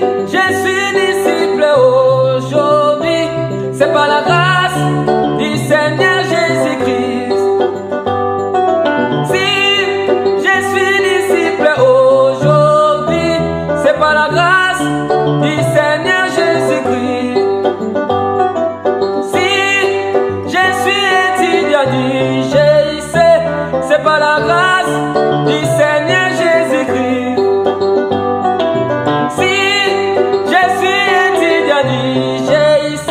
je suis disciple aujourd'hui, c'est par la grâce du Seigneur Jésus-Christ. Si je suis disciple aujourd'hui, c'est par la grâce du Seigneur Jésus-Christ. Si je suis étudiant du GIC, c'est par la grâce du Seigneur Jésus-Christ. Si je suis étudiant du GIC,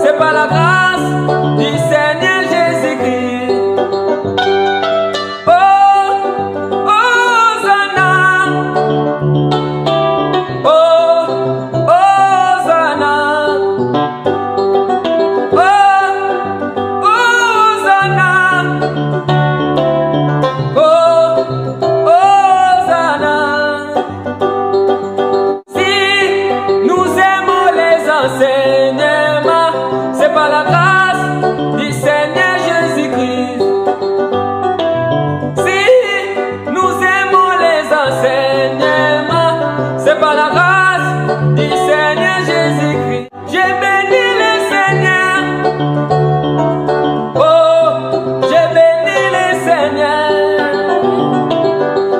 c'est par la grâce du Seigneur Jésus-Christ. Oh, Hosanna. Oh, Hosanna. Oh, Hosanna. Oh, Hosanna. Si nous aimons les enseignements, c'est par la grâce du Seigneur Jésus-Christ. Si nous aimons les enseignements, c'est par la grâce du Seigneur Jésus-Christ. J'ai béni le Seigneur. Oh, j'ai béni le Seigneur.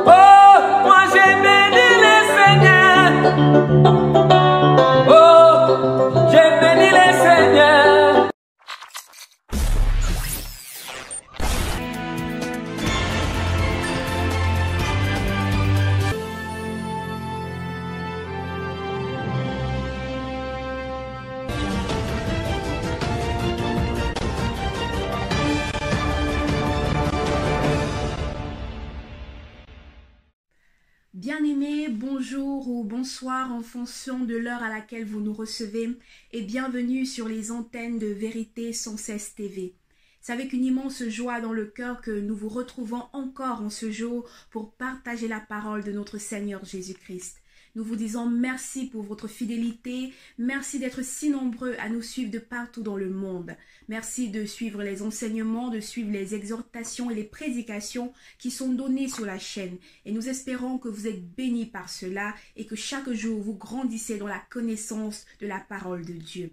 Oh, moi j'ai béni le Seigneur. Oh, j'ai béni le Seigneur. Bien-aimés, bonjour ou bonsoir en fonction de l'heure à laquelle vous nous recevez et bienvenue sur les antennes de Vérité sans cesse TV. C'est avec une immense joie dans le cœur que nous vous retrouvons encore en ce jour pour partager la parole de notre Seigneur Jésus-Christ. Nous vous disons merci pour votre fidélité, merci d'être si nombreux à nous suivre de partout dans le monde. Merci de suivre les enseignements, de suivre les exhortations et les prédications qui sont données sur la chaîne. Et nous espérons que vous êtes bénis par cela et que chaque jour vous grandissez dans la connaissance de la parole de Dieu.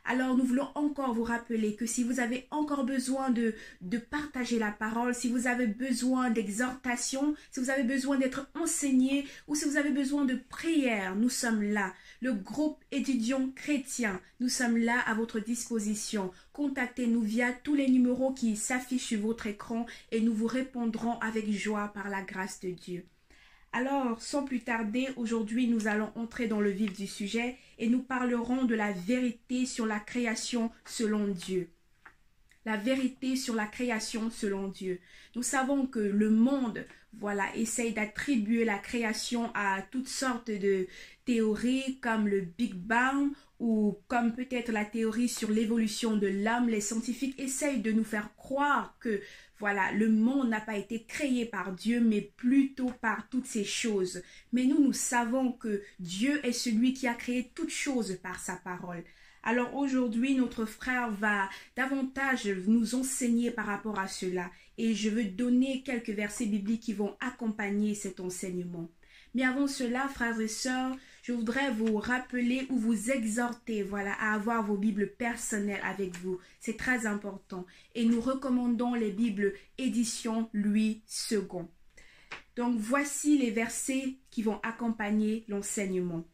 Alors nous voulons encore vous rappeler que si vous avez encore besoin de partager la parole, si vous avez besoin d'exhortation, si vous avez besoin d'être enseigné ou si vous avez besoin de prière, nous sommes là. Le groupe étudiant chrétien, nous sommes là à votre disposition. Contactez-nous via tous les numéros qui s'affichent sur votre écran et nous vous répondrons avec joie par la grâce de Dieu. Alors, sans plus tarder, aujourd'hui, nous allons entrer dans le vif du sujet et nous parlerons de la vérité sur la création selon Dieu. La vérité sur la création selon Dieu. Nous savons que le monde, essaye d'attribuer la création à toutes sortes de théories comme le Big Bang ou comme peut-être la théorie sur l'évolution de l'homme. Les scientifiques essayent de nous faire croire que le monde n'a pas été créé par Dieu, mais plutôt par toutes ces choses. Mais nous savons que Dieu est celui qui a créé toutes choses par sa parole. Alors aujourd'hui, notre frère va davantage nous enseigner par rapport à cela. Et je veux donner quelques versets bibliques qui vont accompagner cet enseignement. Mais avant cela, frères et sœurs, je voudrais vous rappeler ou vous exhorter à avoir vos Bibles personnelles avec vous. C'est très important. Et nous recommandons les Bibles édition Louis II. Donc voici les versets qui vont accompagner l'enseignement.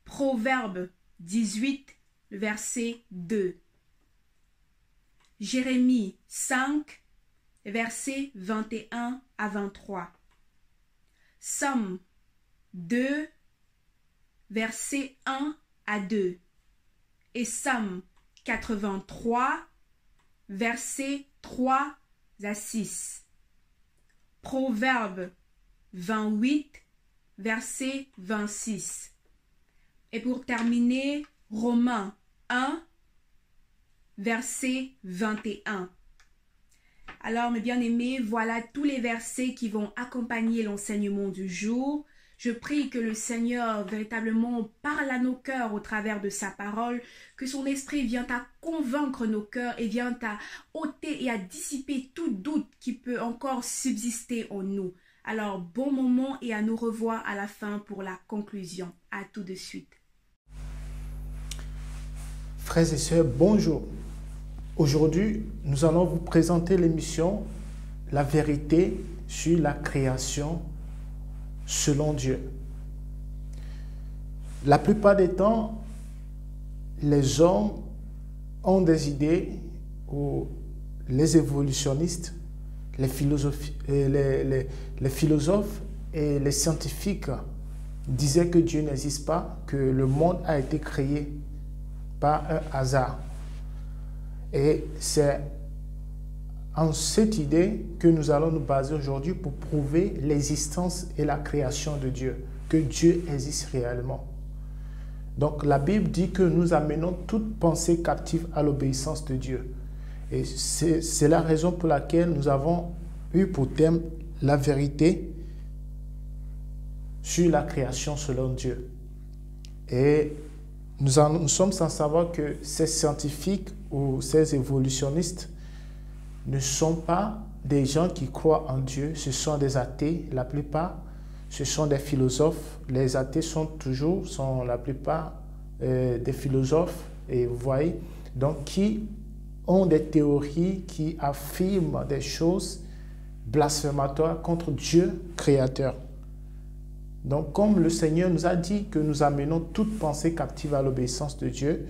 Proverbe 18, verset 2. Jérémie 5, versets 21 à 23. Somme 2, versets 1 à 2. Et Somme 83, versets 3 à 6. Proverbe 28, verset 26. Et pour terminer, Romains 1, verset 21. Alors, mes bien-aimés, voilà tous les versets qui vont accompagner l'enseignement du jour. Je prie que le Seigneur véritablement parle à nos cœurs au travers de sa parole, que son esprit vienne à convaincre nos cœurs et vienne à ôter et à dissiper tout doute qui peut encore subsister en nous. Alors, bon moment et à nous revoir à la fin pour la conclusion. À tout de suite. Frères et sœurs, bonjour. Aujourd'hui, nous allons vous présenter l'émission La vérité sur la création selon Dieu. La plupart des temps, les hommes ont des idées où les évolutionnistes, les philosophes et les scientifiques disaient que Dieu n'existe pas, que le monde a été créé par un hasard. Et c'est en cette idée que nous allons nous baser aujourd'hui pour prouver l'existence et la création de Dieu, que Dieu existe réellement. Donc la Bible dit que nous amenons toute pensée captive à l'obéissance de Dieu. Et c'est la raison pour laquelle nous avons eu pour thème la vérité sur la création selon Dieu. Et nous sommes sans savoir que ces scientifiques ou ces évolutionnistes ne sont pas des gens qui croient en Dieu, ce sont des athées, la plupart, ce sont des philosophes. Les athées sont la plupart des philosophes, et vous voyez, donc qui ont des théories qui affirment des choses blasphématoires contre Dieu créateur. Donc, comme le Seigneur nous a dit que nous amenons toute pensée captive à l'obéissance de Dieu,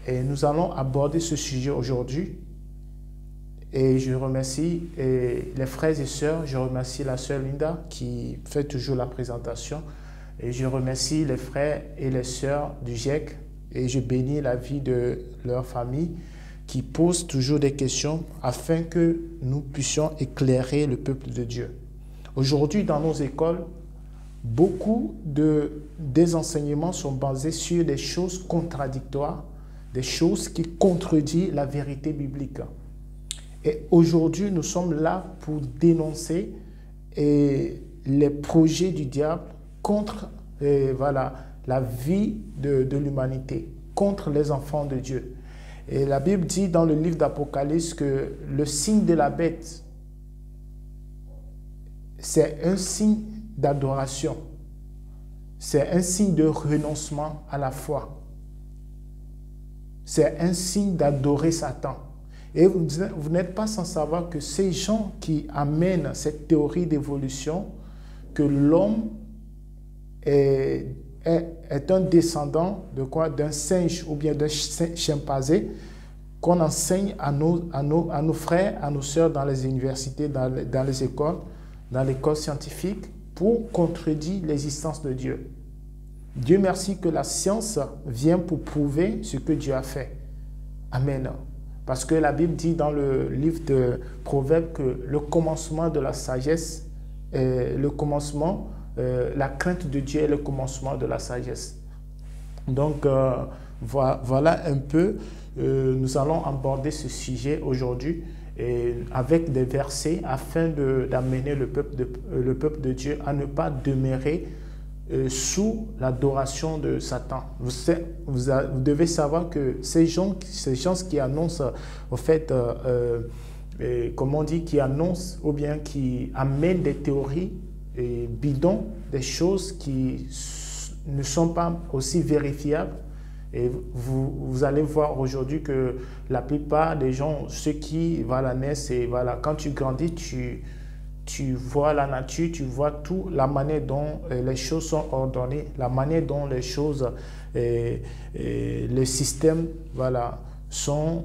et nous allons aborder ce sujet aujourd'hui. Et je remercie les frères et sœurs, je remercie la sœur Linda qui fait toujours la présentation, et je remercie les frères et les sœurs du GIEC, et je bénis la vie de leur famille qui posent toujours des questions afin que nous puissions éclairer le peuple de Dieu. Aujourd'hui, dans nos écoles, beaucoup des enseignements sont basés sur des choses contradictoires, des choses qui contredisent la vérité biblique. Et aujourd'hui, nous sommes là pour dénoncer les projets du diable contre la vie de l'humanité, contre les enfants de Dieu. Et la Bible dit dans le livre d'Apocalypse que le signe de la bête, c'est un signe d'adoration. C'est un signe de renoncement à la foi. C'est un signe d'adorer Satan. Et vous n'êtes pas sans savoir que ces gens qui amènent cette théorie d'évolution, que l'homme est un descendant de quoi? D'un singe ou bien d'un chimpanzé, qu'on enseigne à nos frères, à nos sœurs dans les universités, dans les écoles, dans l'école scientifique, pour contredire l'existence de Dieu. Dieu merci que la science vient pour prouver ce que Dieu a fait. Amen. Parce que la Bible dit dans le livre de Proverbes que le commencement de la sagesse est la crainte de Dieu est le commencement de la sagesse. Donc, voilà un peu, nous allons aborder ce sujet aujourd'hui avec des versets afin d'amener le peuple de Dieu à ne pas demeurer sous l'adoration de Satan. Vous devez savoir que ces gens qui annoncent, au fait, comment on dit, qui annoncent ou bien qui amènent des théories bidons, des choses qui ne sont pas aussi vérifiables. Et vous allez voir aujourd'hui que la plupart des gens, ceux qui naissent, et quand tu grandis, tu vois la nature, tu vois tout, la manière dont les choses sont ordonnées, la manière dont les choses, les systèmes sont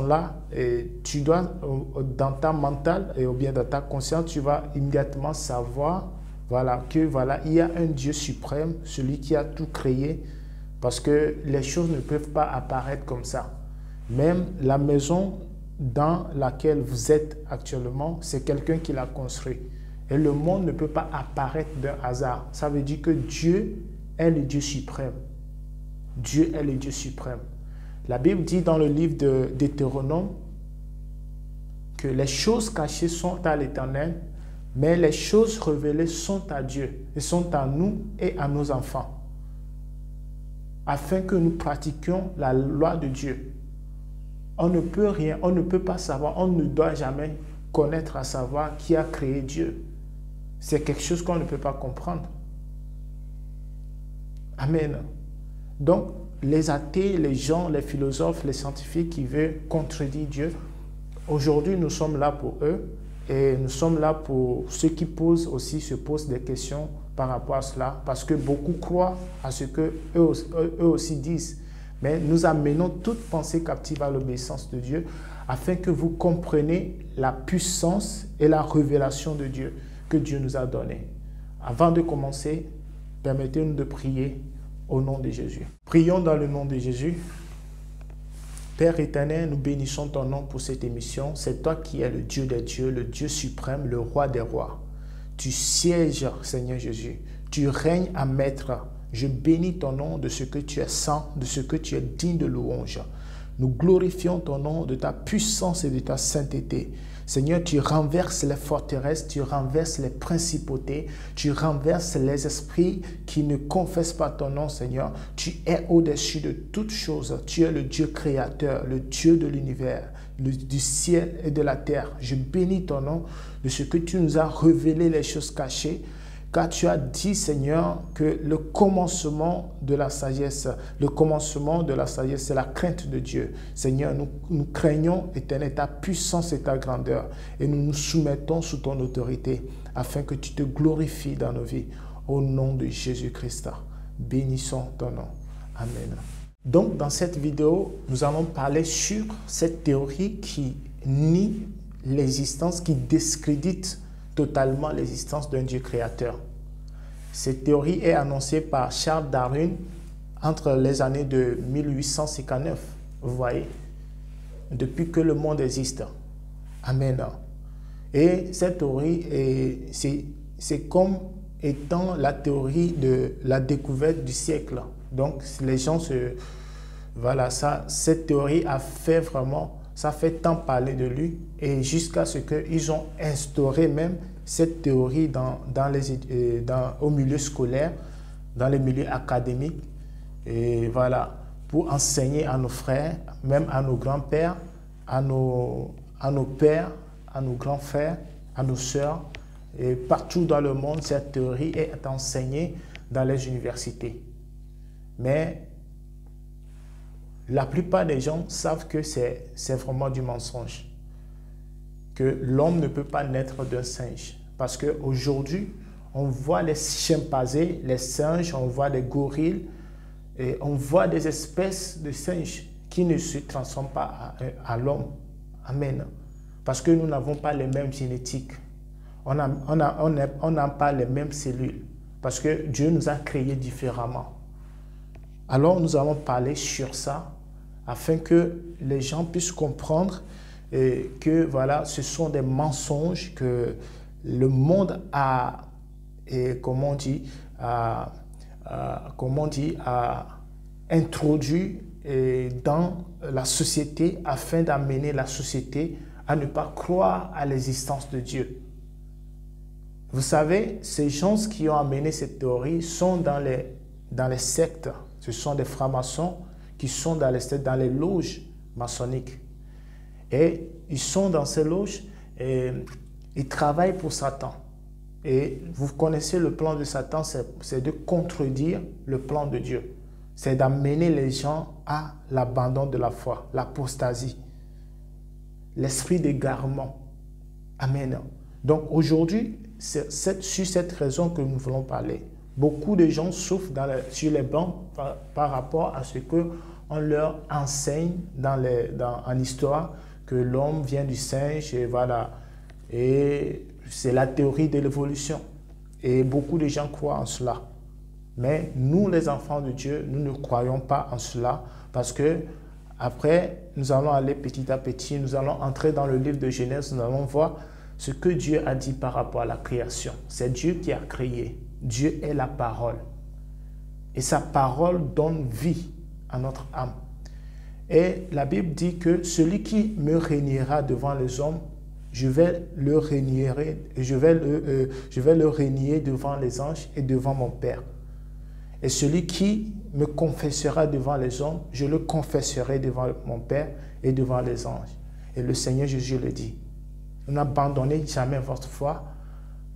là. Et tu dois, dans ta mentale ou bien dans ta conscience, tu vas immédiatement savoir il y a un Dieu suprême, celui qui a tout créé, parce que les choses ne peuvent pas apparaître comme ça. Même la maison dans laquelle vous êtes actuellement, c'est quelqu'un qui l'a construit. Et le monde ne peut pas apparaître d'un hasard. Ça veut dire que Dieu est le Dieu suprême. Dieu est le Dieu suprême. La Bible dit dans le livre de Deutéronome que les choses cachées sont à l'Éternel, mais les choses révélées sont à Dieu et sont à nous et à nos enfants, afin que nous pratiquions la loi de Dieu. On ne peut rien, on ne peut pas savoir, on ne doit jamais connaître à savoir qui a créé Dieu. C'est quelque chose qu'on ne peut pas comprendre. Amen. Donc, les athées, les gens, les philosophes, les scientifiques qui veulent contredire Dieu, aujourd'hui, nous sommes là pour eux et nous sommes là pour ceux qui se posent des questions par rapport à cela, parce que beaucoup croient à ce que eux aussi disent. Mais nous amenons toute pensée captive à l'obéissance de Dieu afin que vous compreniez la puissance et la révélation de Dieu que Dieu nous a donnée. Avant de commencer, permettez-nous de prier au nom de Jésus. Prions dans le nom de Jésus. Père éternel, nous bénissons ton nom pour cette émission. C'est toi qui es le Dieu des dieux, le Dieu suprême, le roi des rois. Tu sièges, Seigneur Jésus. Tu règnes à maître. Je bénis ton nom de ce que tu es saint, de ce que tu es digne de louange. Nous glorifions ton nom de ta puissance et de ta sainteté. Seigneur, tu renverses les forteresses, tu renverses les principautés, tu renverses les esprits qui ne confessent pas ton nom, Seigneur. Tu es au-dessus de toutes choses. Tu es le Dieu créateur, le Dieu de l'univers, du ciel et de la terre. Je bénis ton nom de ce que tu nous as révélé les choses cachées. Car tu as dit, Seigneur, que le commencement de la sagesse, c'est la crainte de Dieu. Seigneur, nous craignons, éternel, ta puissance et ta grandeur. Et nous nous soumettons sous ton autorité, afin que tu te glorifies dans nos vies. Au nom de Jésus-Christ, bénissons ton nom. Amen. Donc, dans cette vidéo, nous allons parler sur cette théorie qui nie l'existence, qui discrédite totalement l'existence d'un Dieu créateur. Cette théorie est annoncée par Charles Darwin entre les années de 1859. Vous voyez, depuis que le monde existe. Amen. Et cette théorie, c'est comme étant la théorie de la découverte du siècle. Donc, les gens voilà, cette théorie a fait vraiment... Ça fait tant parler de lui et jusqu'à ce qu'ils ont instauré même cette théorie au milieu scolaire, dans les milieux académiques, et voilà, pour enseigner à nos frères, même à nos grands-pères, à nos pères, à nos grands frères, à nos sœurs. Et partout dans le monde, cette théorie est enseignée dans les universités. Mais la plupart des gens savent que c'est vraiment du mensonge. Que l'homme ne peut pas naître d'un singe. Parce qu'aujourd'hui, on voit les chimpanzés, les singes, on voit des gorilles, et on voit des espèces de singes qui ne se transforment pas à l'homme. Amen. Parce que nous n'avons pas les mêmes génétiques. On n'a pas les mêmes cellules. Parce que Dieu nous a créés différemment. Alors, nous allons parler sur ça, afin que les gens puissent comprendre que voilà, ce sont des mensonges que le monde a introduit dans la société afin d'amener la société à ne pas croire à l'existence de Dieu. Vous savez, ces gens qui ont amené cette théorie sont dans les sectes. Ce sont des francs-maçons qui sont dans les loges maçonniques. Et ils sont dans ces loges et ils travaillent pour Satan. Et vous connaissez le plan de Satan, c'est de contredire le plan de Dieu. C'est d'amener les gens à l'abandon de la foi, l'apostasie, l'esprit d'égarement. Amen. Donc aujourd'hui, c'est sur cette raison que nous voulons parler. Beaucoup de gens souffrent sur les bancs par rapport à ce qu'on leur enseigne en histoire, que l'homme vient du singe, et voilà. Et c'est la théorie de l'évolution. Et beaucoup de gens croient en cela. Mais nous, les enfants de Dieu, nous ne croyons pas en cela, parce que après, nous allons aller petit à petit, nous allons entrer dans le livre de Genèse, nous allons voir ce que Dieu a dit par rapport à la création. C'est Dieu qui a créé. Dieu est la parole. Et sa parole donne vie à notre âme. Et la Bible dit que celui qui me régnera devant les hommes, je vais le régner devant les anges et devant mon Père. Et celui qui me confessera devant les hommes, je le confesserai devant mon Père et devant les anges. Et le Seigneur Jésus le dit. N'abandonnez jamais votre foi.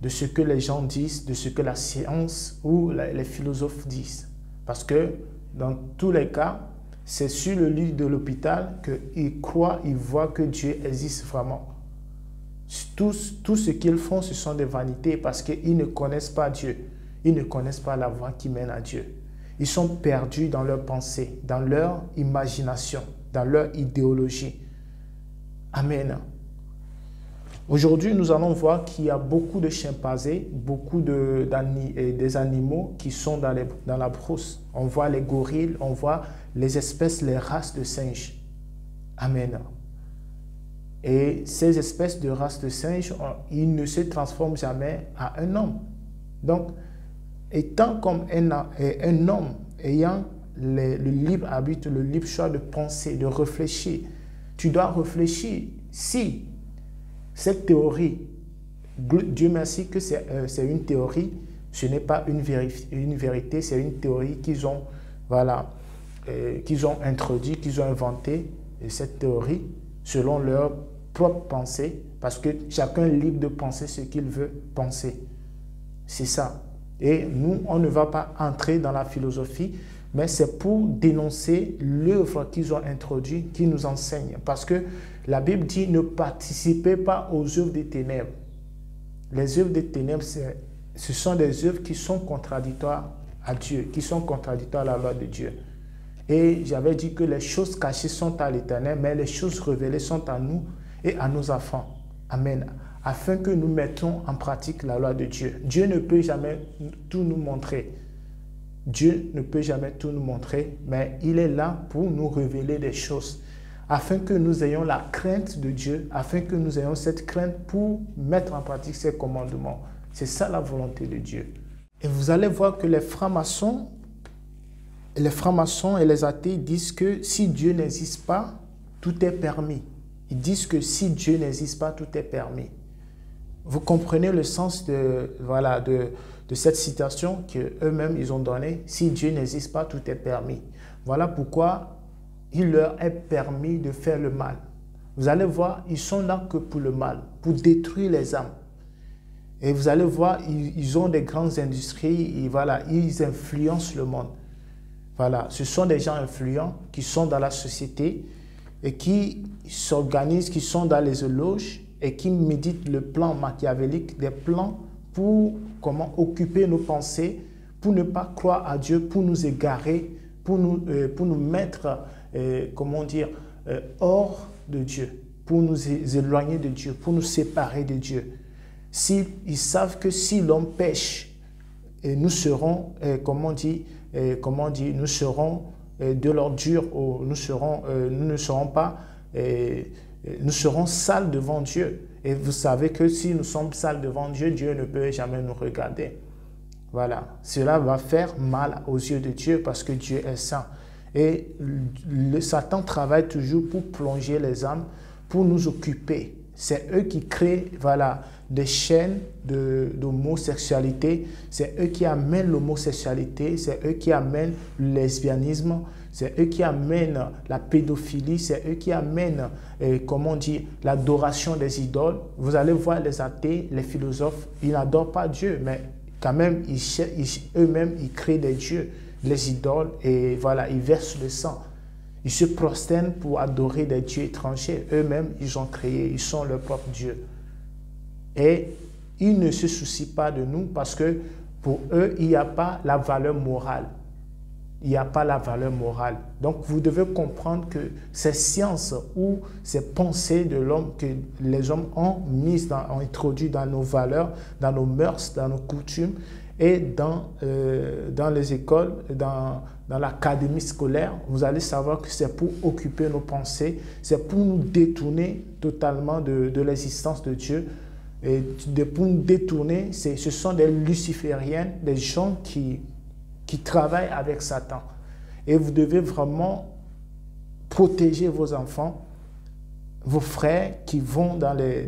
de ce que les gens disent, de ce que la science ou les philosophes disent. Parce que dans tous les cas, c'est sur le lit de l'hôpital qu'ils croient, ils voient que Dieu existe vraiment. Tout ce qu'ils font, ce sont des vanités parce qu'ils ne connaissent pas Dieu. Ils ne connaissent pas la voie qui mène à Dieu. Ils sont perdus dans leurs pensées, dans leur imagination, dans leur idéologie. Amen. Aujourd'hui, nous allons voir qu'il y a beaucoup de chimpanzés, beaucoup des animaux qui sont dans la brousse. On voit les gorilles, on voit les espèces, les races de singes. Amen. Et ces espèces de races de singes, ils ne se transforment jamais en un homme. Donc, étant comme un homme ayant le libre arbitre, le libre choix de penser, de réfléchir, tu dois réfléchir si cette théorie, Dieu merci que c'est une théorie, ce n'est pas une vérité, c'est une théorie qu'ils ont, qu'ils ont introduit, qu'ils ont inventé, cette théorie, selon leur propre pensée, parce que chacun est libre de penser ce qu'il veut penser. C'est ça. Et nous, on ne va pas entrer dans la philosophie, mais c'est pour dénoncer l'œuvre qu'ils ont introduite, qui nous enseigne. Parce que la Bible dit, ne participez pas aux œuvres des ténèbres. Les œuvres des ténèbres, ce sont des œuvres qui sont contradictoires à Dieu, qui sont contradictoires à la loi de Dieu. Et j'avais dit que les choses cachées sont à l'Éternel, mais les choses révélées sont à nous et à nos enfants. Amen. Afin que nous mettons en pratique la loi de Dieu. Dieu ne peut jamais tout nous montrer. Dieu ne peut jamais tout nous montrer, mais il est là pour nous révéler des choses, afin que nous ayons la crainte de Dieu, afin que nous ayons cette crainte pour mettre en pratique ses commandements. C'est ça la volonté de Dieu. Et vous allez voir que les francs-maçons et les athées disent que si Dieu n'existe pas, tout est permis. Ils disent que si Dieu n'existe pas, tout est permis. Vous comprenez le sens de cette citation qu'eux-mêmes ils ont donnée. Si Dieu n'existe pas, tout est permis. Voilà pourquoi il leur est permis de faire le mal. Vous allez voir, ils sont là que pour le mal, pour détruire les âmes. Et vous allez voir, ils ont des grandes industries, ils influencent le monde. Voilà, ce sont des gens influents qui sont dans la société et qui s'organisent, qui sont dans les loges et qui méditent le plan machiavélique, des plans pour comment occuper nos pensées, pour ne pas croire à Dieu, pour nous égarer, pour nous mettre, hors de Dieu, pour nous éloigner de Dieu, pour nous séparer de Dieu. Ils savent que si l'homme pêche, nous serons, nous serons de l'ordure, nous serons sales devant Dieu. Et vous savez que si nous sommes sales devant Dieu, Dieu ne peut jamais nous regarder. Voilà. Cela va faire mal aux yeux de Dieu parce que Dieu est saint. Et le Satan travaille toujours pour plonger les âmes, pour nous occuper. C'est eux qui créent des chaînes d'homosexualité. C'est eux qui amènent l'homosexualité. C'est eux qui amènent le lesbianisme. C'est eux qui amènent la pédophilie. C'est eux qui amènent, l'adoration des idoles. Vous allez voir les athées, les philosophes, ils n'adorent pas Dieu, mais quand même, eux-mêmes, ils créent des dieux, les idoles, et ils versent le sang. Ils se prosternent pour adorer des dieux étrangers. Eux-mêmes, ils ont créé, ils sont leur propre Dieu. Et ils ne se soucient pas de nous parce que pour eux, il n'y a pas la valeur morale. Il n'y a pas la valeur morale. Donc, vous devez comprendre que ces sciences ou ces pensées de l'homme que les hommes ont introduit dans nos valeurs, dans nos mœurs, dans nos coutumes et dans les écoles, dans l'académie scolaire, vous allez savoir que c'est pour occuper nos pensées, c'est pour nous détourner totalement de l'existence de Dieu. Et pour nous détourner, ce sont des lucifériens, des gens qui travaillent avec Satan. Et vous devez vraiment protéger vos enfants, vos frères qui vont dans les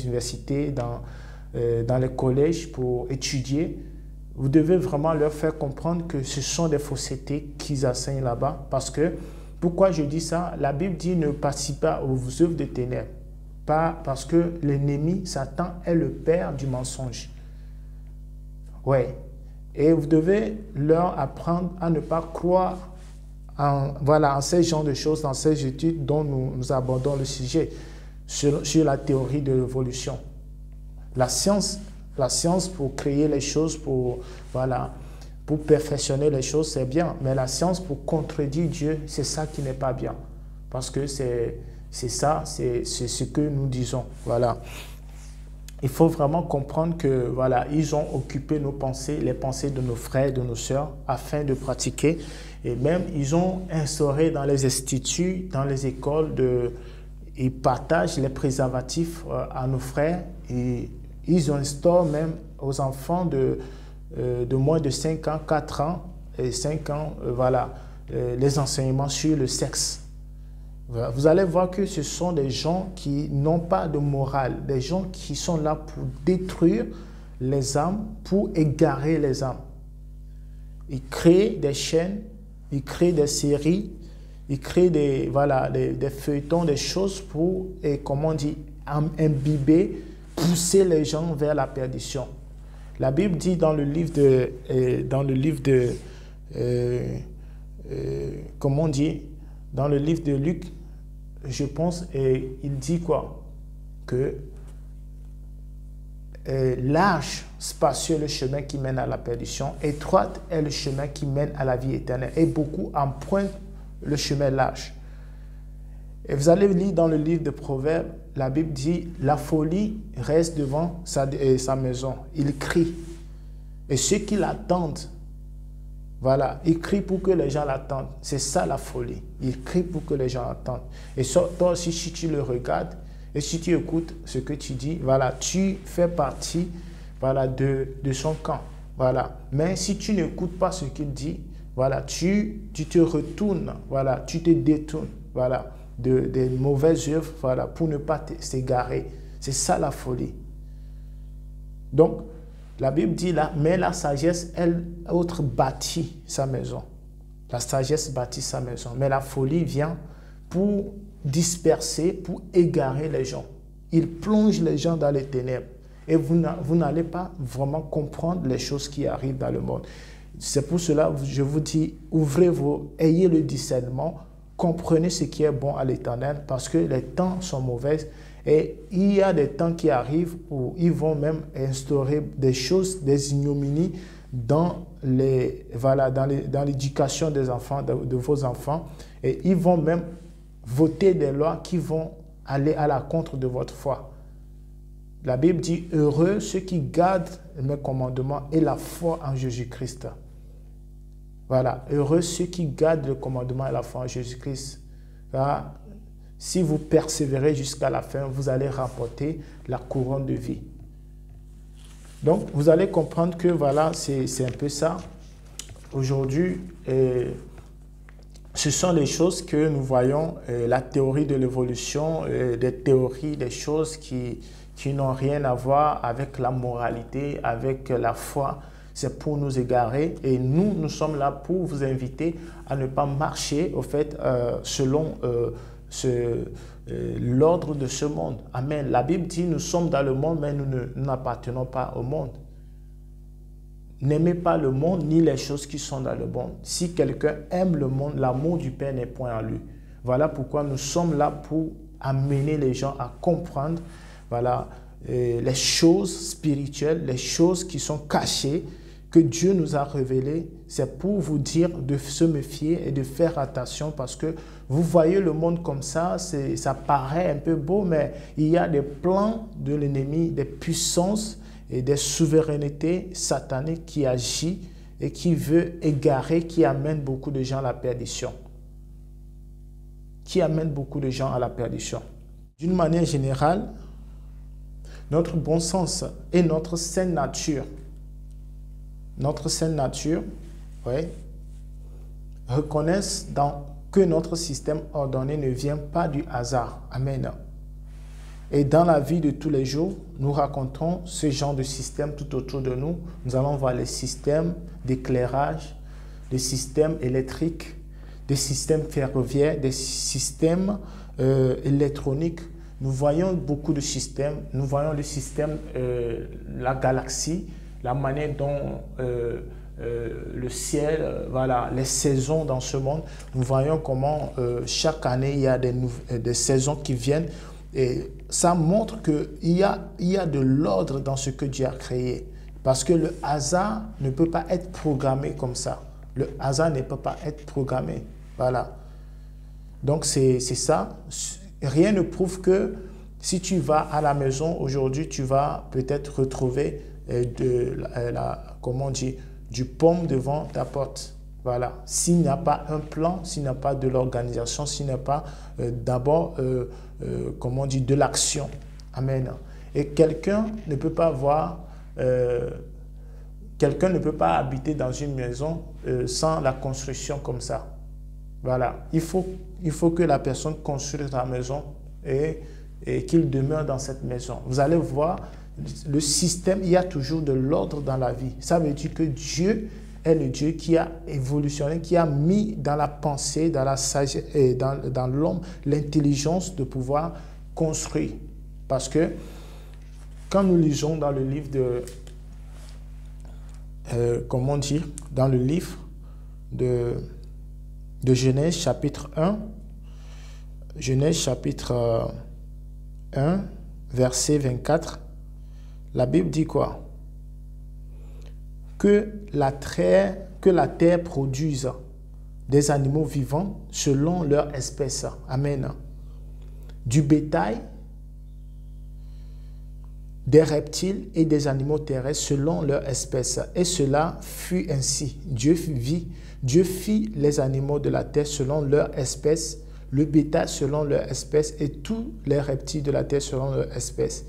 universités, dans les collèges pour étudier. Vous devez vraiment leur faire comprendre que ce sont des faussetés qu'ils enseignent là-bas. Parce que, pourquoi je dis ça? La Bible dit ne participe pas aux œuvres des ténèbres. parce que l'ennemi, Satan, est le père du mensonge. Ouais. Et vous devez leur apprendre à ne pas croire en ces genres de choses, dans ces études dont nous abordons le sujet, sur la théorie de l'évolution. La science pour créer les choses, pour perfectionner les choses, c'est bien. Mais la science pour contredire Dieu, c'est ça qui n'est pas bien. Parce que c'est ce que nous disons. Voilà. Il faut vraiment comprendre que ils ont occupé nos pensées, les pensées de nos frères, de nos sœurs, afin de pratiquer. Et même, ils ont instauré dans les instituts, dans les écoles, ils partagent les préservatifs à nos frères. Et ils instaurent même aux enfants de moins de 5 ans, 4 ans et 5 ans, les enseignements sur le sexe. Vous allez voir que ce sont des gens qui n'ont pas de morale, des gens qui sont là pour détruire les âmes, pour égarer les âmes. Ils créent des chaînes, ils créent des séries, ils créent des feuilletons, des choses pour, imbiber, pousser les gens vers la perdition. La Bible dit dans le livre de Luc, je pense, et il dit quoi? Que large, spacieux le chemin qui mène à la perdition, étroite est le chemin qui mène à la vie éternelle, et beaucoup empruntent le chemin large. Et vous allez lire dans le livre de Proverbes, la Bible dit, la folie reste devant sa maison. Il crie. Et ceux qui l'attendent, il crie pour que les gens l'attendent. C'est ça la folie. Il crie pour que les gens l'attendent. Et toi aussi, si tu le regardes, et si tu écoutes ce que tu dis, tu fais partie de son camp. Mais si tu n'écoutes pas ce qu'il dit, tu te retournes, tu te détournes des mauvaises œuvres pour ne pas s'égarer. C'est ça la folie. Donc, la Bible dit là, mais la sagesse, elle, autre bâtit sa maison. La sagesse bâtit sa maison. Mais la folie vient pour disperser, pour égarer les gens. Il plonge les gens dans les ténèbres. Et vous n'allez pas vraiment comprendre les choses qui arrivent dans le monde. C'est pour cela que je vous dis, ayez le discernement, comprenez ce qui est bon à l'Éternel, parce que les temps sont mauvais. Et il y a des temps qui arrivent où ils vont même instaurer des choses, des ignominies dans l'éducation des enfants, de vos enfants. Et ils vont même voter des lois qui vont aller à la contre de votre foi. La Bible dit, heureux ceux qui gardent mes commandements et la foi en Jésus-Christ. Heureux ceux qui gardent le commandement et la foi en Jésus-Christ. Si vous persévérez jusqu'à la fin, vous allez remporter la couronne de vie. Donc, vous allez comprendre que c'est un peu ça. Aujourd'hui, ce sont les choses que nous voyons, la théorie de l'évolution, des théories, des choses qui n'ont rien à voir avec la moralité, avec la foi. C'est pour nous égarer et nous sommes là pour vous inviter à ne pas marcher, selon l'ordre de ce monde. Amen. La Bible dit, nous sommes dans le monde, mais nous n'appartenons pas au monde. N'aimez pas le monde ni les choses qui sont dans le monde. Si quelqu'un aime le monde, l'amour du Père n'est point en lui. Voilà pourquoi nous sommes là pour amener les gens à comprendre les choses spirituelles, les choses qui sont cachées, que Dieu nous a révélées. C'est pour vous dire de se méfier et de faire attention, parce que vous voyez le monde comme ça, ça paraît un peu beau, mais il y a des plans de l'ennemi, des puissances et des souverainetés sataniques qui agissent et qui veut égarer, qui amène beaucoup de gens à la perdition. D'une manière générale, notre bon sens et notre saine nature, reconnaissent que notre système ordonné ne vient pas du hasard. Amen. Et dans la vie de tous les jours, nous racontons ce genre de système tout autour de nous. Nous allons voir les systèmes d'éclairage, les systèmes électriques, des systèmes ferroviaires, des systèmes électroniques. nous voyons beaucoup de systèmes. Nous voyons le système, la galaxie, la manière dont le ciel, voilà, les saisons dans ce monde. Nous voyons comment chaque année, il y a des saisons qui viennent. Et ça montre qu'il y a de l'ordre dans ce que Dieu a créé. Parce que le hasard ne peut pas être programmé comme ça. Le hasard ne peut pas être programmé. Voilà. Donc, c'est ça. Rien ne prouve que si tu vas à la maison aujourd'hui, tu vas peut-être retrouver comment on dit, du pomme devant ta porte. Voilà. S'il n'y a pas un plan, s'il n'y a pas de l'organisation, s'il n'y a pas d'abord, comment on dit, de l'action. Amen. Et quelqu'un ne peut pas voir, quelqu'un ne peut pas habiter dans une maison sans la construction comme ça. Voilà. Il faut que la personne construise la maison et qu'il demeure dans cette maison. Vous allez voir, le système, il y a toujours de l'ordre dans la vie. Ça veut dire que Dieu est le Dieu qui a évolutionné, qui a mis dans la pensée, dans la sagesse et dans l'homme l'intelligence de pouvoir construire. Parce que quand nous lisons dans le livre de comment dire, dans le livre de Genèse chapitre 1, Genèse chapitre 1, verset 24, la Bible dit quoi? Que la terre produise des animaux vivants selon leur espèce. Amen. Du bétail, des reptiles et des animaux terrestres selon leur espèce. Et cela fut ainsi. Dieu fit les animaux de la terre selon leur espèce, le bétail selon leur espèce et tous les reptiles de la terre selon leur espèce.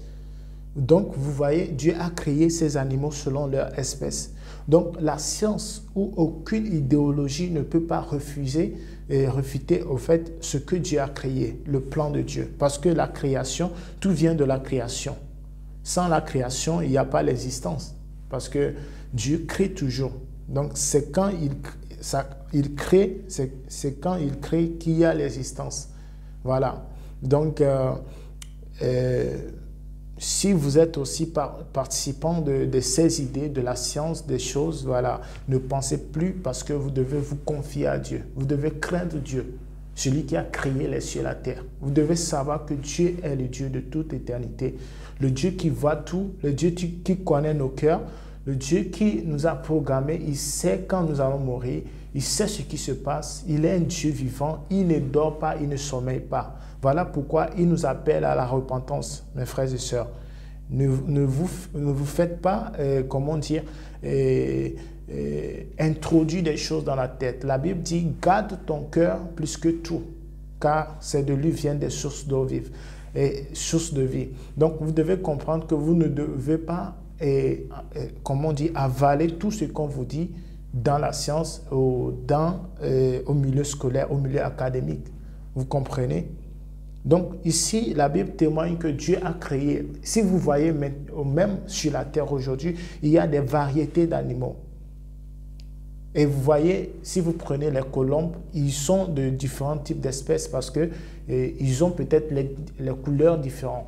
Donc, vous voyez, Dieu a créé ces animaux selon leur espèce. Donc, la science ou aucune idéologie ne peut pas refuser et réfuter au fait ce que Dieu a créé, le plan de Dieu. Parce que la création, tout vient de la création. Sans la création, il n'y a pas l'existence. Parce que Dieu crée toujours. Donc, c'est quand il crée, c'est quand il crée qu'il y a l'existence. Voilà. Donc, si vous êtes aussi participant de ces idées, de la science, des choses, voilà, ne pensez plus parce que vous devez vous confier à Dieu. Vous devez craindre Dieu, celui qui a créé les cieux et la terre. Vous devez savoir que Dieu est le Dieu de toute éternité, le Dieu qui voit tout, le Dieu qui connaît nos cœurs, le Dieu qui nous a programmés. Il sait quand nous allons mourir, il sait ce qui se passe. Il est un Dieu vivant, il ne dort pas, il ne sommeille pas. Voilà pourquoi il nous appelle à la repentance, mes frères et sœurs. Ne vous faites pas, comment dire, introduire des choses dans la tête. La Bible dit, garde ton cœur plus que tout, car c'est de lui viennent des sources d'eau vive et sources de vie. Donc, vous devez comprendre que vous ne devez pas, comment dire, avaler tout ce qu'on vous dit dans la science ou au milieu scolaire, au milieu académique. Vous comprenez? Donc ici, la Bible témoigne que Dieu a créé. Si vous voyez même sur la terre aujourd'hui, il y a des variétés d'animaux. Et vous voyez, si vous prenez les colombes, ils sont de différents types d'espèces parce qu'ils ont peut-être les couleurs différentes,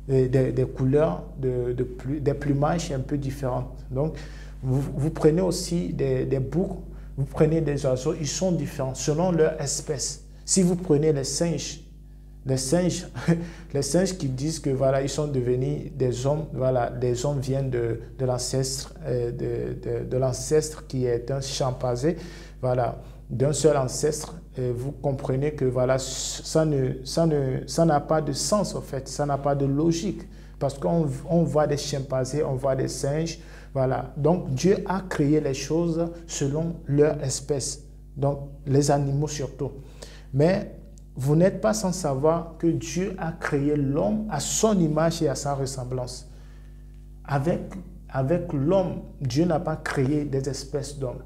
des couleurs, des plumages un peu différentes. Donc, vous prenez aussi des boucs, vous prenez des oiseaux, ils sont différents selon leur espèce. Si vous prenez les singes qui disent que voilà, ils sont devenus des hommes, voilà, des hommes viennent de l'ancêtre, de l'ancêtre qui est un chimpanzé, voilà, d'un seul ancêtre. Et vous comprenez que voilà, ça n'a pas de sens en fait, ça n'a pas de logique, parce qu'on voit des chimpanzés, on voit des singes, voilà. Donc Dieu a créé les choses selon leur espèce, donc les animaux surtout. Mais vous n'êtes pas sans savoir que Dieu a créé l'homme à son image et à sa ressemblance. Avec l'homme, Dieu n'a pas créé des espèces d'hommes.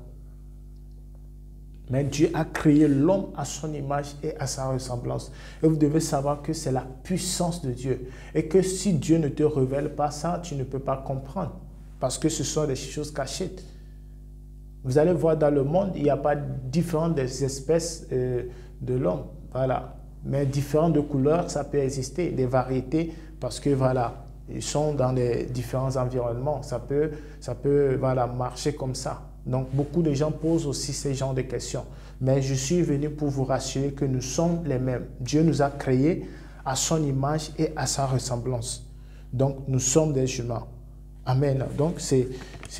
Mais Dieu a créé l'homme à son image et à sa ressemblance. Et vous devez savoir que c'est la puissance de Dieu. Et que si Dieu ne te révèle pas ça, tu ne peux pas comprendre. Parce que ce sont des choses cachées. Vous allez voir dans le monde, il n'y a pas différentes des espèces de l'homme. Voilà. mais différents de couleurs, ça peut exister, des variétés, parce que voilà, ils sont dans les différents environnements. Ça peut voilà, marcher comme ça. Donc, beaucoup de gens posent aussi ce genre de questions. Mais je suis venu pour vous rassurer que nous sommes les mêmes. Dieu nous a créés à son image et à sa ressemblance. Donc, nous sommes des humains. Amen. Donc, c'est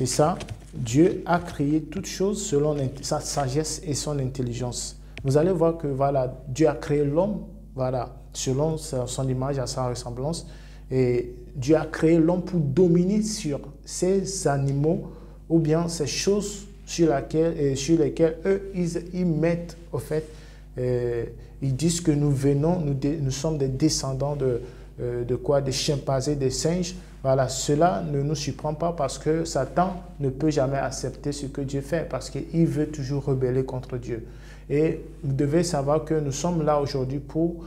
ça. Dieu a créé toutes choses selon sa sagesse et son intelligence. Vous allez voir que voilà, Dieu a créé l'homme voilà, selon son image et à sa ressemblance. Et Dieu a créé l'homme pour dominer sur ces animaux ou bien ces choses sur lesquelles eux, ils mettent, au fait, ils disent que nous sommes des descendants de quoi? Des chimpanzés, des singes. Voilà, cela ne nous surprend pas parce que Satan ne peut jamais accepter ce que Dieu fait parce qu'il veut toujours rebeller contre Dieu. Et vous devez savoir que nous sommes là aujourd'hui pour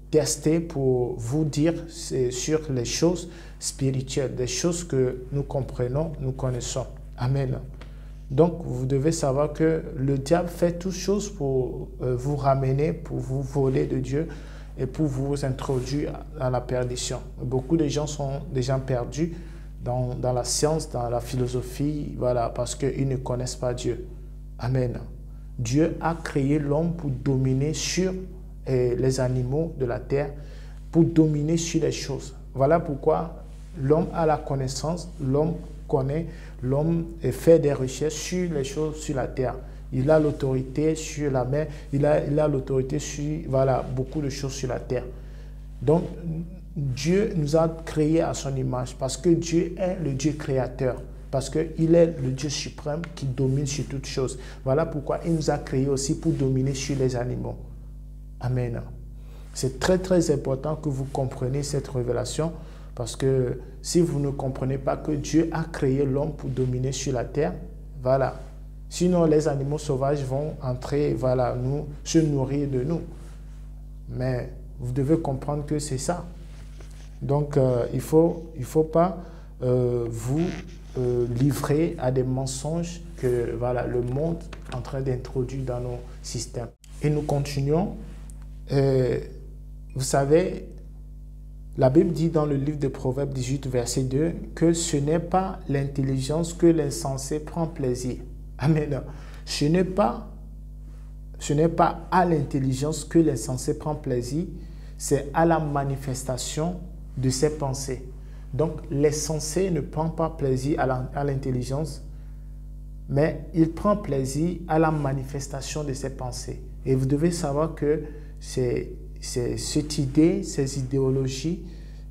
tester, pour vous dire sur les choses spirituelles, des choses que nous comprenons, nous connaissons. Amen. Donc, vous devez savoir que le diable fait toutes choses pour vous ramener, pour vous voler de Dieu et pour vous introduire à la perdition. Beaucoup de gens sont des gens perdus dans la science, dans la philosophie, voilà, parce qu'ils ne connaissent pas Dieu. Amen. Dieu a créé l'homme pour dominer sur les animaux de la terre, pour dominer sur les choses. Voilà pourquoi l'homme a la connaissance, l'homme connaît, l'homme fait des recherches sur les choses sur la terre. Il a l'autorité sur la mer, il a l'autorité sur voilà, beaucoup de choses sur la terre. Donc, Dieu nous a créés à son image parce que Dieu est le Dieu créateur, parce qu'il est le Dieu suprême qui domine sur toutes choses. Voilà pourquoi il nous a créés aussi pour dominer sur les animaux. Amen. C'est très très important que vous compreniez cette révélation parce que si vous ne comprenez pas que Dieu a créé l'homme pour dominer sur la terre, voilà. Sinon, les animaux sauvages vont entrer, voilà, se nourrir de nous. Mais vous devez comprendre que c'est ça. Donc, il ne faut pas vous livrer à des mensonges que voilà, le monde est en train d'introduire dans nos systèmes. Et nous continuons. Vous savez, la Bible dit dans le livre de Proverbes 18, verset 2, que ce n'est pas l'intelligence que l'insensé prend plaisir. Amen. Ce n'est pas à l'intelligence que l'insensé prend plaisir, c'est à la manifestation de ses pensées. Donc, l'insensé ne prend pas plaisir à l'intelligence, mais il prend plaisir à la manifestation de ses pensées. Et vous devez savoir que c'est cette idée, ces idéologies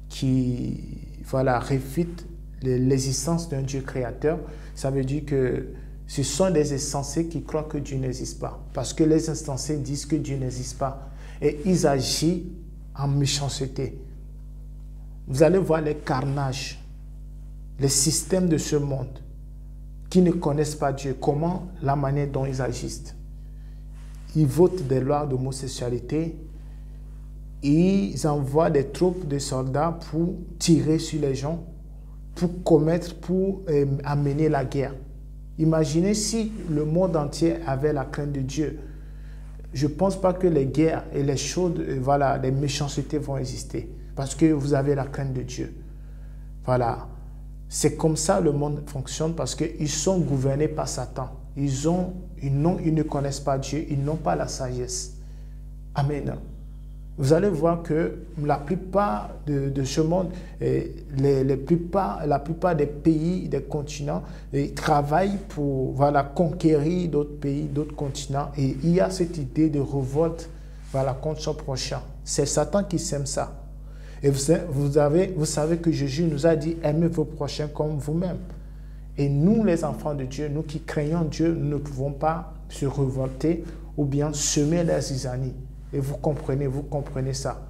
qui voilà, réfutent l'existence d'un Dieu créateur. Ça veut dire que ce sont des insensés qui croient que Dieu n'existe pas. Parce que les insensés disent que Dieu n'existe pas. Et ils agissent en méchanceté. Vous allez voir les carnages, les systèmes de ce monde qui ne connaissent pas Dieu, comment la manière dont ils agissent. Ils votent des lois d'homosexualité, ils envoient des troupes de soldats pour tirer sur les gens, pour amener la guerre. Imaginez si le monde entier avait la crainte de Dieu. Je ne pense pas que les guerres et les choses, voilà, les méchancetés vont exister. Parce que vous avez la crainte de Dieu. Voilà. C'est comme ça le monde fonctionne parce qu'ils sont gouvernés par Satan. Ils ne connaissent pas Dieu, ils n'ont pas la sagesse. Amen. Vous allez voir que la plupart de ce monde, la plupart des pays, des continents, travaillent pour voilà, conquérir d'autres pays, d'autres continents. Et il y a cette idée de révolte voilà, contre son prochain. C'est Satan qui sème ça. Et vous savez que Jésus nous a dit, aimez vos prochains comme vous-même. Et nous, les enfants de Dieu, nous qui craignons Dieu, nous ne pouvons pas se révolter ou bien semer la zizanie. Et vous comprenez ça.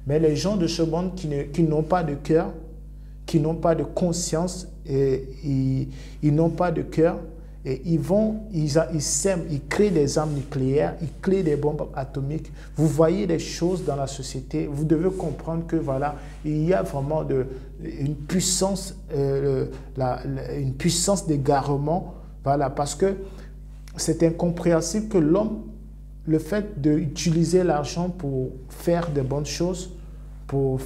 Mais les gens de ce monde qui n'ont pas de cœur, qui n'ont pas de conscience, et ils n'ont pas de cœur, et ils sèment, ils créent des armes nucléaires, ils créent des bombes atomiques. Vous voyez des choses dans la société, vous devez comprendre que voilà, il y a vraiment une puissance d'égarement, voilà, parce que c'est incompréhensible que l'homme le fait d'utiliser l'argent pour faire de bonnes choses, pour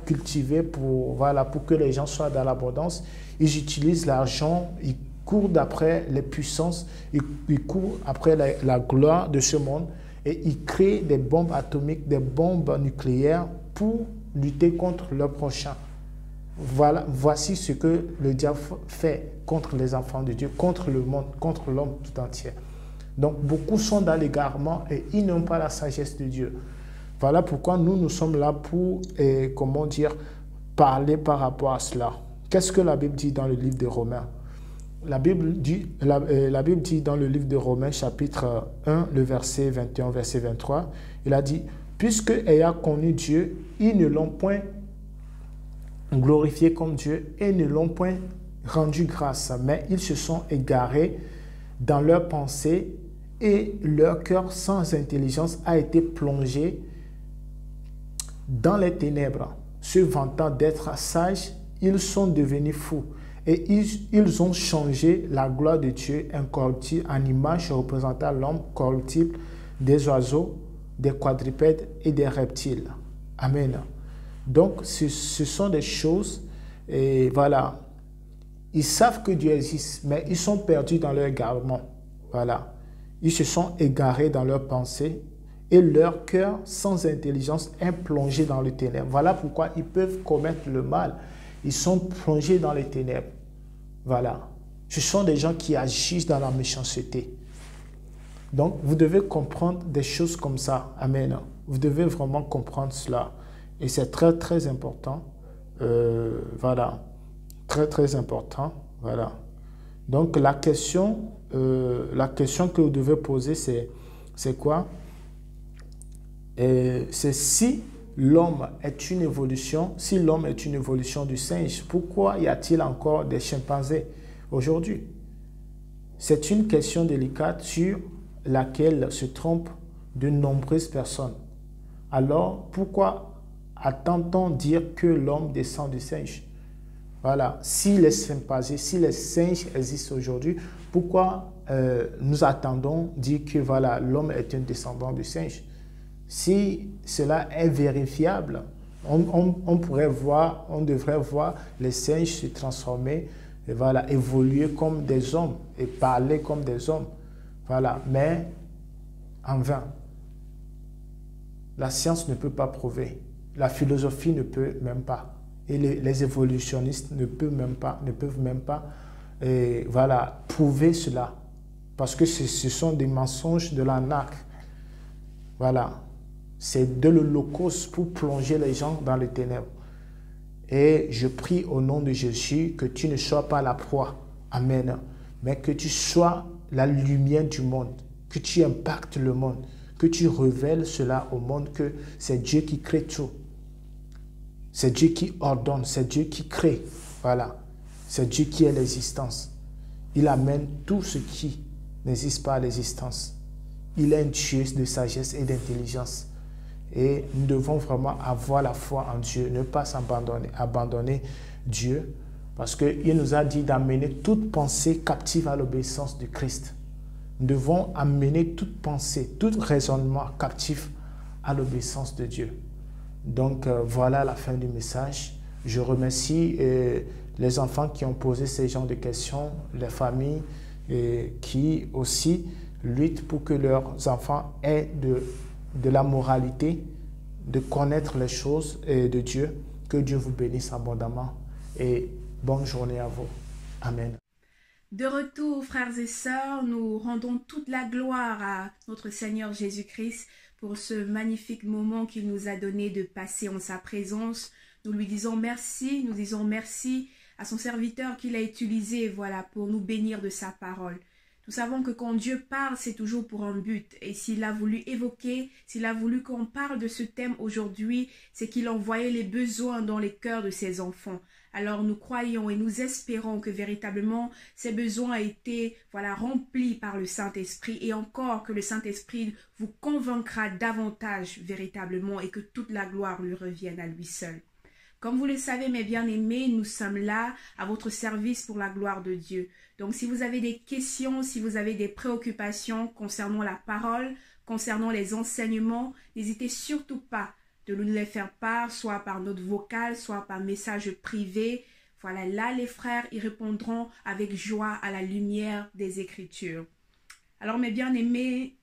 cultiver, pour que les gens soient dans l'abondance, ils utilisent l'argent, ils courent d'après les puissances, ils courent après la gloire de ce monde et ils créent des bombes atomiques, des bombes nucléaires pour lutter contre leur prochain. Voici ce que le diable fait contre les enfants de Dieu, contre le monde, contre l'homme tout entier. Donc, beaucoup sont dans l'égarement et ils n'ont pas la sagesse de Dieu. Voilà pourquoi nous sommes là pour, parler par rapport à cela. Qu'est-ce que la Bible dit dans le livre de Romains? La Bible dit dans le livre de Romains, chapitre 1, le verset 21, verset 23, il a dit, « Puisque ayant connu Dieu, ils ne l'ont point glorifié comme Dieu et ne l'ont point rendu grâce, mais ils se sont égarés dans leurs pensées et leur cœur sans intelligence a été plongé dans les ténèbres. Se vantant d'être sages, ils sont devenus fous et ils ont changé la gloire de Dieu incorruptible en image représentant l'homme corruptible, des oiseaux, des quadrupèdes et des reptiles. » Amen. Donc, ce sont des choses, et voilà, ils savent que Dieu existe, mais ils sont perdus dans leur égarement. Voilà, ils se sont égarés dans leurs pensées et leur cœur sans intelligence est plongé dans les ténèbres. Voilà pourquoi ils peuvent commettre le mal. Ils sont plongés dans les ténèbres. Voilà, ce sont des gens qui agissent dans la méchanceté. Donc, vous devez comprendre des choses comme ça. Amen. Vous devez vraiment comprendre cela. Et c'est très, très important. Voilà. Très, très important. Voilà. Donc, la question que vous devez poser, c'est quoi? C'est si l'homme est une évolution, du singe, pourquoi y a-t-il encore des chimpanzés aujourd'hui? C'est une question délicate sur laquelle se trompent de nombreuses personnes. Alors, pourquoi attend-on dire que l'homme descend du singe? Voilà, si les chimpanzés, si les singes existent aujourd'hui, pourquoi nous attendons dire que voilà, l'homme est un descendant du singe? Si cela est vérifiable, on devrait voir les singes se transformer, et voilà, évoluer comme des hommes et parler comme des hommes. Voilà, mais en vain. La science ne peut pas prouver. La philosophie ne peut même pas. Et les évolutionnistes ne peuvent même pas voilà, prouver cela. Parce que ce sont des mensonges de l'arnaque. Voilà. C'est de l'holocauste pour plonger les gens dans les ténèbres. Et je prie au nom de Jésus que tu ne sois pas la proie. Amen. Mais que tu sois la lumière du monde. Que tu impactes le monde. Que tu révèles cela au monde, que c'est Dieu qui crée tout. C'est Dieu qui ordonne, c'est Dieu qui crée. Voilà. C'est Dieu qui est l'existence. Il amène tout ce qui n'existe pas à l'existence. Il est un Dieu de sagesse et d'intelligence. Et nous devons vraiment avoir la foi en Dieu, ne pas abandonner Dieu, parce qu'il nous a dit d'amener toute pensée captive à l'obéissance du Christ. Nous devons amener toute pensée, tout raisonnement captif à l'obéissance de Dieu. Donc, voilà la fin du message. Je remercie les enfants qui ont posé ces genres de questions, les familles qui aussi luttent pour que leurs enfants aient de la moralité, de connaître les choses de Dieu. Que Dieu vous bénisse abondamment et bonne journée à vous. Amen. De retour, frères et sœurs, nous rendons toute la gloire à notre Seigneur Jésus-Christ pour ce magnifique moment qu'il nous a donné de passer en sa présence. Nous lui disons merci, nous disons merci à son serviteur qu'il a utilisé, voilà, pour nous bénir de sa parole. Nous savons que quand Dieu parle, c'est toujours pour un but. Et s'il a voulu évoquer, s'il a voulu qu'on parle de ce thème aujourd'hui, c'est qu'il envoyait les besoins dans les cœurs de ses enfants. Alors nous croyons et nous espérons que véritablement ces besoins ont été remplis par le Saint-Esprit et encore que le Saint-Esprit vous convaincra davantage véritablement et que toute la gloire lui revienne à lui seul. Comme vous le savez, mes bien-aimés, nous sommes là à votre service pour la gloire de Dieu. Donc si vous avez des questions, si vous avez des préoccupations concernant la parole, concernant les enseignements, n'hésitez surtout pas de nous les faire part, soit par note vocale, soit par message privé. Voilà, là, les frères y répondront avec joie à la lumière des Écritures. Alors, mes bien-aimés,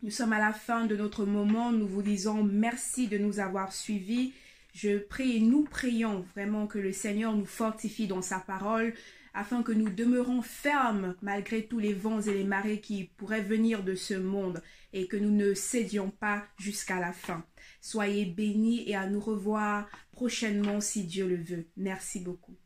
nous sommes à la fin de notre moment. Nous vous disons merci de nous avoir suivis. Je prie et nous prions vraiment que le Seigneur nous fortifie dans sa parole, afin que nous demeurons fermes malgré tous les vents et les marées qui pourraient venir de ce monde et que nous ne cédions pas jusqu'à la fin. Soyez bénis et à nous revoir prochainement si Dieu le veut. Merci beaucoup.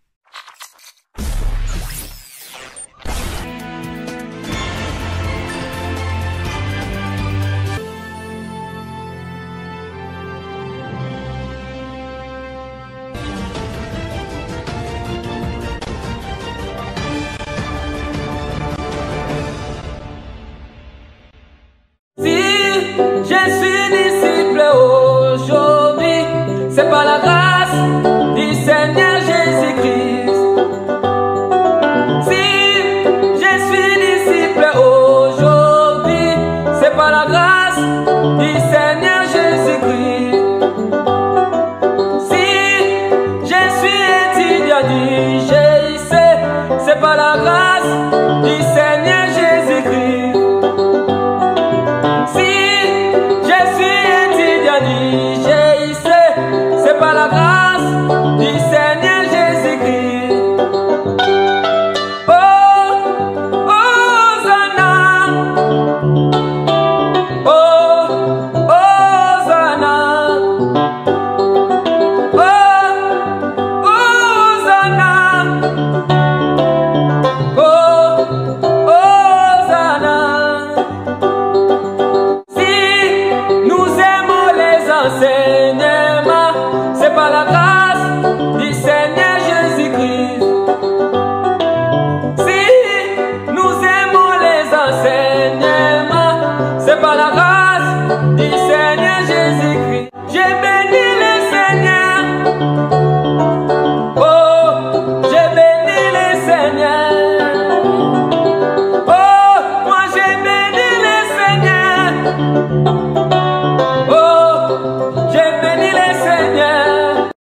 Je suis disciple aujourd'hui, c'est pas la grâce.